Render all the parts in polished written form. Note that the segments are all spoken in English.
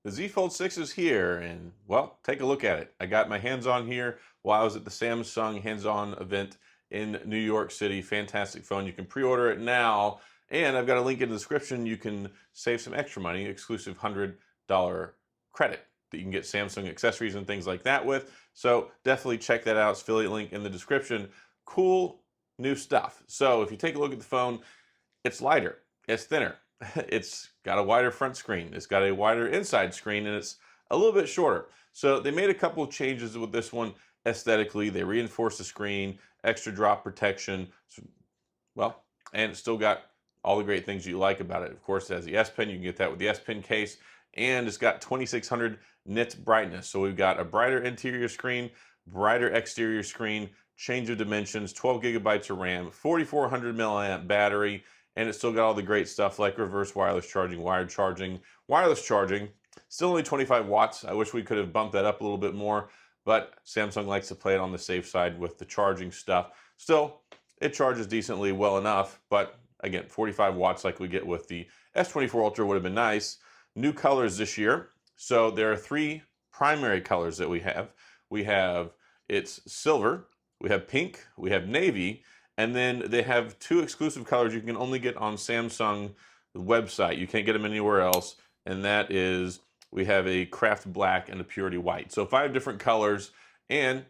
The Z Fold 6 is here, and well, take a look at it. I got my hands on here while I was at the Samsung hands-on event in New York City. Fantastic phone. You can pre-order it now, and I've got a link in the description. You can save some extra money, exclusive $100 credit that you can get Samsung accessories and things like that with. So definitely check that out. It's affiliate link in the description. Cool new stuff. So if you take a look at the phone, it's lighter, it's thinner, it's got a wider front screen, it's got a wider inside screen, and it's a little bit shorter. So they made a couple of changes with this one aesthetically. They reinforced the screen, extra drop protection, well, and it's still got all the great things you like about it. Of course, it has the S Pen. You can get that with the S Pen case, and it's got 2600 nits brightness. So we've got a brighter interior screen, brighter exterior screen, change of dimensions, 12 gigabytes of RAM, 4400 milliamp battery, and it's still got all the great stuff like reverse wireless charging, wired charging, wireless charging. Still only 25 watts. I wish we could have bumped that up a little bit more, but Samsung likes to play it on the safe side with the charging stuff. Still, it charges decently well enough, but again, 45 watts like we get with the S24 Ultra would have been nice. New colors this year. So there are three primary colors that we have. It's silver, we have pink, we have navy, and then they have two exclusive colors you can only get on Samsung website. You can't get them anywhere else, and that is, we have a craft black and a purity white. So 5 different colors, and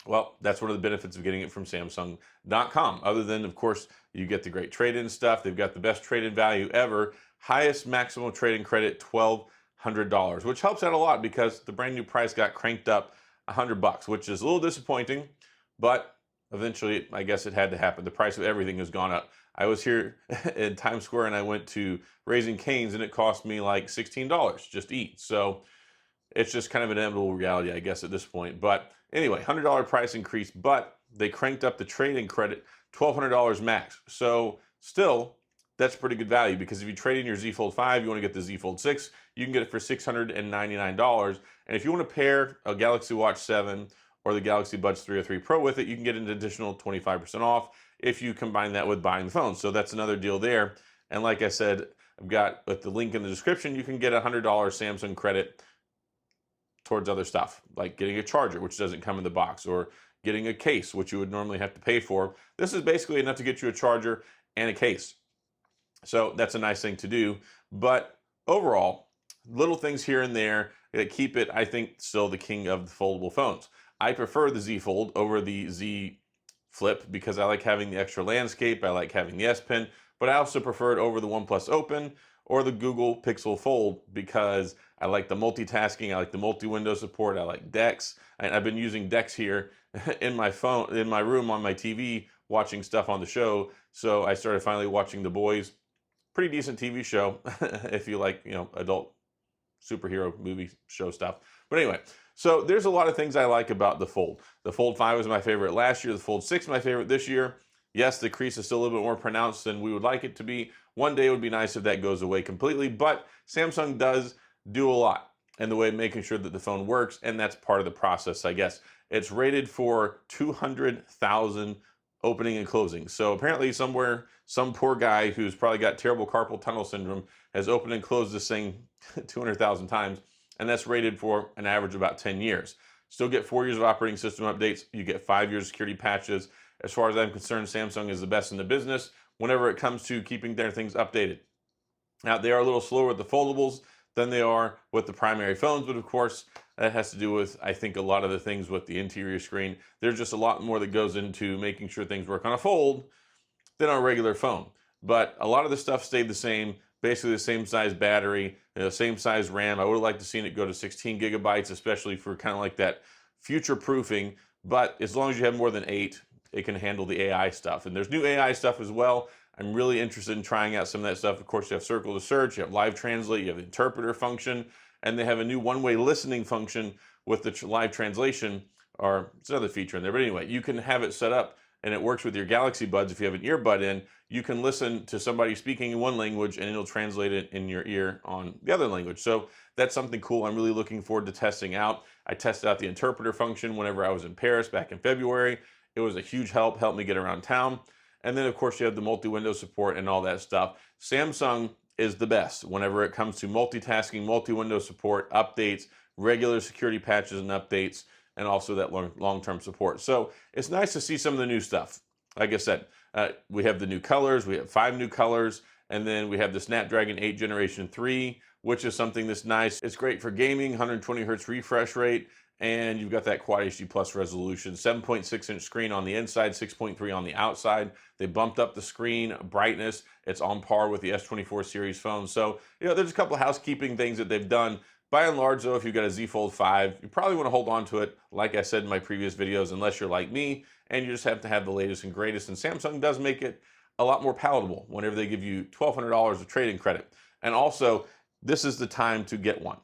well, that's one of the benefits of getting it from Samsung.com. Other than, of course, you get the great trade-in stuff. They've got the best trade-in value ever. Highest maximum trade-in credit, $1,200, which helps out a lot because the brand new price got cranked up $100, which is a little disappointing, but eventually, I guess it had to happen. The price of everything has gone up. I was here in Times Square and I went to Raising Cane's and it cost me like $16 just to eat. So it's just kind of an inevitable reality, I guess, at this point. But anyway, $100 price increase, but they cranked up the trade-in credit $1,200 max. So still, that's pretty good value because if you trade in your Z Fold 5, you want to get the Z Fold 6, you can get it for $699. And if you want to pair a Galaxy Watch 7 or the Galaxy Buds 303 Pro with it, you can get an additional 25% off if you combine that with buying the phone. So that's another deal there. And like I said, I've got with the link in the description, you can get a $100 Samsung credit towards other stuff, like getting a charger, which doesn't come in the box, or getting a case, which you would normally have to pay for. This is basically enough to get you a charger and a case. So that's a nice thing to do. But overall, little things here and there that keep it, I think, still the king of the foldable phones. I prefer the Z Fold over the Z Flip because I like having the extra landscape, I like having the S Pen, but I also prefer it over the OnePlus Open or the Google Pixel Fold because I like the multitasking, I like the multi-window support, I like DeX, and I've been using DeX here in my phone, in my room on my TV, watching stuff on the show. So I started finally watching The Boys. Pretty decent TV show if you like, adult superhero movie show stuff. But anyway, so there's a lot of things I like about the Fold. The Fold 5 was my favorite last year. The Fold 6 is my favorite this year. Yes, the crease is still a little bit more pronounced than we would like it to be. One day it would be nice if that goes away completely, but Samsung does do a lot in the way of making sure that the phone works, and that's part of the process, I guess. It's rated for 200,000 opening and closing. So apparently somewhere, some poor guy who's probably got terrible carpal tunnel syndrome has opened and closed this thing 200,000 times, and that's rated for an average of about 10 years. Still get 4 years of operating system updates. You get 5 years of security patches. As far as I'm concerned, Samsung is the best in the business whenever it comes to keeping their things updated. Now, they are a little slower with the foldables than they are with the primary phones, but of course, that has to do with, I think, a lot of the things with the interior screen. There's just a lot more that goes into making sure things work on a fold than on a regular phone. But a lot of the stuff stayed the same, basically the same size battery, same size RAM. I would have liked to seen it go to 16 gigabytes, especially for kind of like that future proofing. But as long as you have more than 8, it can handle the AI stuff. And there's new AI stuff as well. I'm really interested in trying out some of that stuff. Of course, you have circle to search, you have live translate, you have the interpreter function, and they have a new one-way listening function with the live translation, or it's another feature in there. But anyway, you can have it set up and it works with your Galaxy Buds. If you have an earbud in, you can listen to somebody speaking in one language and it'll translate it in your ear on the other language. So that's something cool I'm really looking forward to testing out. I tested out the interpreter function whenever I was in Paris back in February. It was a huge helped me get around town. And then, of course, you have the multi-window support and all that stuff. Samsung is the best whenever it comes to multitasking, multi-window support, updates, regular security patches and updates, and also that long-term support. So it's nice to see some of the new stuff. Like I said, we have the new colors. We have 5 new colors. And then we have the Snapdragon 8 Generation 3, which is something that's nice. It's great for gaming, 120 hertz refresh rate, and you've got that Quad HD Plus resolution, 7.6-inch screen on the inside, 6.3 on the outside. They bumped up the screen brightness. It's on par with the S24 series phone. So, there's a couple of housekeeping things that they've done. By and large, though, if you've got a Z Fold 5, you probably want to hold on to it, like I said in my previous videos, unless you're like me, and you just have to have the latest and greatest. And Samsung does make it a lot more palatable whenever they give you $1,200 of trade-in credit. And also, this is the time to get one.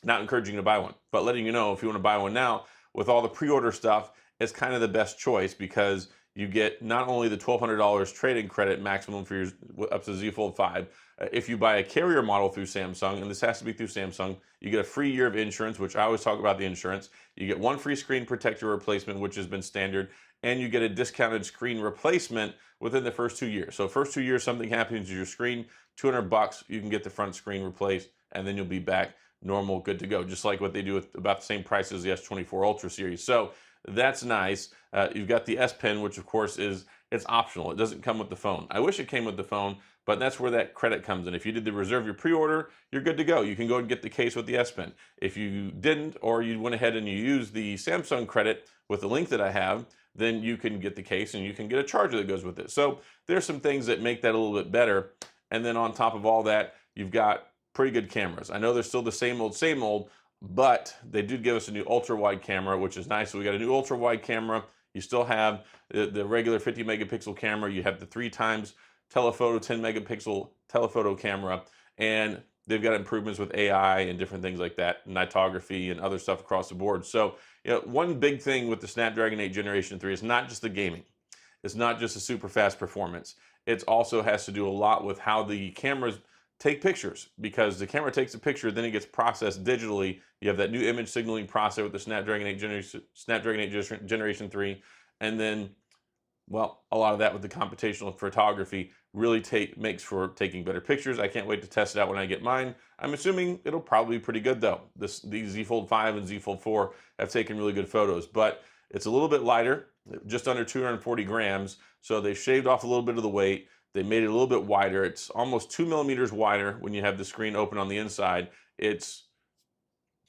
Not encouraging you to buy one, but letting you know if you want to buy one now, with all the pre-order stuff, it's kind of the best choice because you get not only the $1,200 trade-in credit maximum for your up to Z Fold 5. If you buy a carrier model through Samsung, and this has to be through Samsung, you get a free year of insurance, which I always talk about the insurance. You get 1 free screen protector replacement, which has been standard, and you get a discounted screen replacement within the first 2 years. So first 2 years, something happens to your screen, $200, you can get the front screen replaced, and then you'll be back normal, good to go. Just like what they do with about the same price as the S24 Ultra series. So that's nice. You've got the S Pen, which of course it's optional. It doesn't come with the phone. I wish it came with the phone, but that's where that credit comes in. If you did the reserve your pre-order, you're good to go. You can go and get the case with the S Pen. If you didn't, or you went ahead and you used the Samsung credit with the link that I have, then you can get the case and you can get a charger that goes with it. So there's some things that make that a little bit better. And then on top of all that, you've got pretty good cameras. I know they're still the same old, but they did give us a new ultra wide camera, which is nice. So we got a new ultra wide camera. You still have the regular 50 megapixel camera. You have the 3 times telephoto 10 megapixel telephoto camera, and they've got improvements with AI and different things like that, nightography and other stuff across the board. So, one big thing with the Snapdragon 8 Generation 3 is not just the gaming. It's not just the super fast performance. It also has to do a lot with how the cameras take pictures, because the camera takes a picture, then it gets processed digitally. You have that new image signaling processor with the Snapdragon 8 Generation 3, and then, well, a lot of that with the computational photography really makes for taking better pictures. I can't wait to test it out when I get mine. I'm assuming it'll probably be pretty good though. These Z Fold 5 and Z Fold 4 have taken really good photos, but it's a little bit lighter, just under 240 grams. So they shaved off a little bit of the weight. They made it a little bit wider. It's almost 2 millimeters wider when you have the screen open on the inside. It's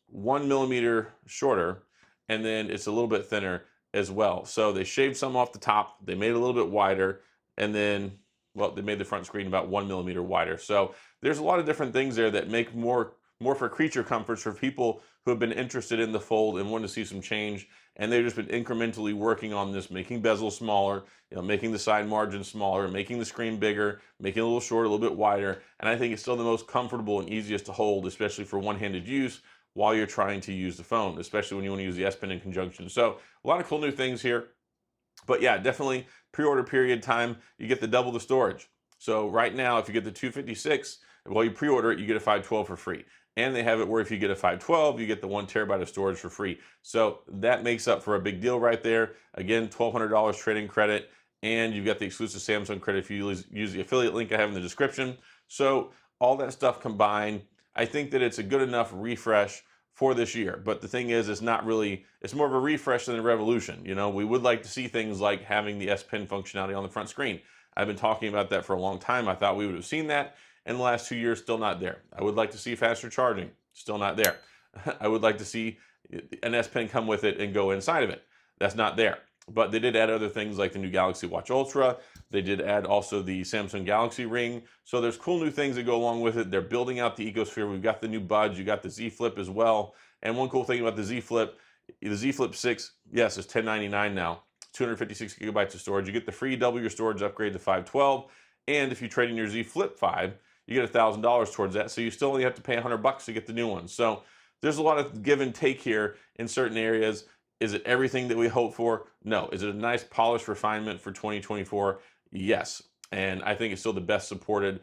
1 millimeter shorter, and then it's a little bit thinner as well. So they shaved some off the top. They made it a little bit wider, and then, well, they made the front screen about 1 millimeter wider. So there's a lot of different things there that make more for creature comforts for people who have been interested in the Fold and want to see some change. And they've just been incrementally working on this, making bezels smaller, making the side margins smaller, making the screen bigger, making it a little shorter, a little bit wider. And I think it's still the most comfortable and easiest to hold, especially for one-handed use while you're trying to use the phone, especially when you want to use the S Pen in conjunction. So a lot of cool new things here. But yeah, definitely pre-order period time, you get the double the storage. So right now, if you get the 256, while you pre-order it, you get a 512 for free. And they have it where if you get a 512, you get the 1 terabyte of storage for free. So that makes up for a big deal right there. Again, $1,200 trade-in credit, and you've got the exclusive Samsung credit if you use the affiliate link I have in the description. So all that stuff combined, I think that it's a good enough refresh for this year. But the thing is, it's more of a refresh than a revolution. We would like to see things like having the S Pen functionality on the front screen. I've been talking about that for a long time. I thought we would have seen that. In the last 2 years, still not there. I would like to see faster charging, still not there. I would like to see an S Pen come with it and go inside of it. That's not there. But they did add other things like the new Galaxy Watch Ultra. They did add also the Samsung Galaxy Ring. So there's cool new things that go along with it. They're building out the ecosphere. We've got the new Buds. You got the Z Flip as well. And one cool thing about the Z Flip 6, yes, it's $1099 now. 256 gigabytes of storage. You get the free double your storage upgrade to 512. And if you trade in your Z Flip 5, you get $1,000 towards that. So you still only have to pay $100 to get the new one. So there's a lot of give and take here in certain areas. Is it everything that we hope for? No. Is it a nice polished refinement for 2024? Yes. And I think it's still the best supported,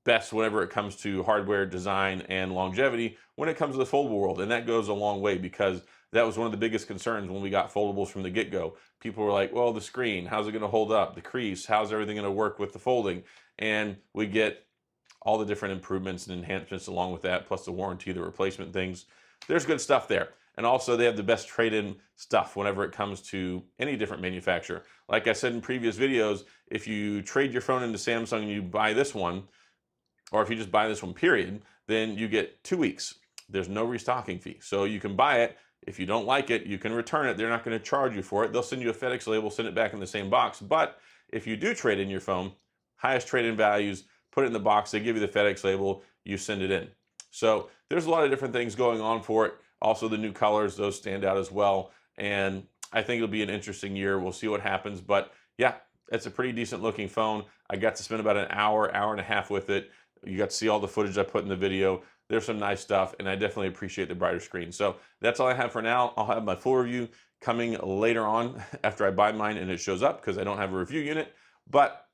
best whenever it comes to hardware design and longevity when it comes to the foldable world. And that goes a long way, because that was one of the biggest concerns when we got foldables from the get-go. People were like, well, the screen, how's it going to hold up? The crease, how's everything going to work with the folding? And we get all the different improvements and enhancements along with that, plus the warranty, the replacement things. There's good stuff there. And also they have the best trade-in stuff whenever it comes to any different manufacturer. Like I said in previous videos, if you trade your phone into Samsung and you buy this one, or if you just buy this one period, then you get 2 weeks. There's no restocking fee. So you can buy it. If you don't like it, you can return it. They're not going to charge you for it. They'll send you a FedEx label, send it back in the same box. But if you do trade in your phone, highest trade-in values, put it in the box, they give you the FedEx label, you send it in. So there's a lot of different things going on for it. Also the new colors, those stand out as well. And I think it'll be an interesting year. We'll see what happens. But yeah, it's a pretty decent looking phone. I got to spend about an hour, hour and a half with it. You got to see all the footage I put in the video. There's some nice stuff, and I definitely appreciate the brighter screen. So that's all I have for now. I'll have my full review coming later on after I buy mine and it shows up, because I don't have a review unit, but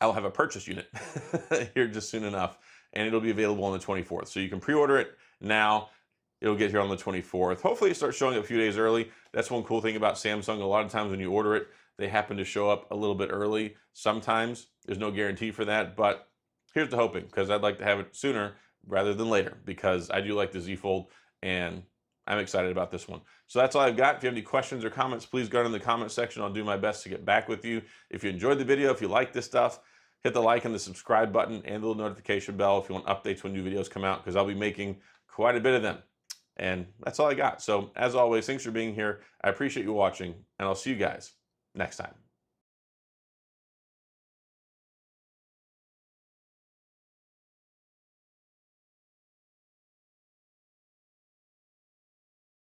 I'll have a purchase unit here just soon enough, and it'll be available on the 24th. So you can pre-order it now. It'll get here on the 24th. Hopefully it starts showing up a few days early. That's one cool thing about Samsung. A lot of times when you order it, they happen to show up a little bit early. Sometimes there's no guarantee for that, but here's the hoping, because I'd like to have it sooner rather than later, because I do like the Z Fold and I'm excited about this one. So that's all I've got. If you have any questions or comments, please go in the comment section. I'll do my best to get back with you. If you enjoyed the video, if you like this stuff, hit the like and the subscribe button and the little notification bell if you want updates when new videos come out, because I'll be making quite a bit of them. And that's all I got. So as always, thanks for being here. I appreciate you watching, and I'll see you guys next time.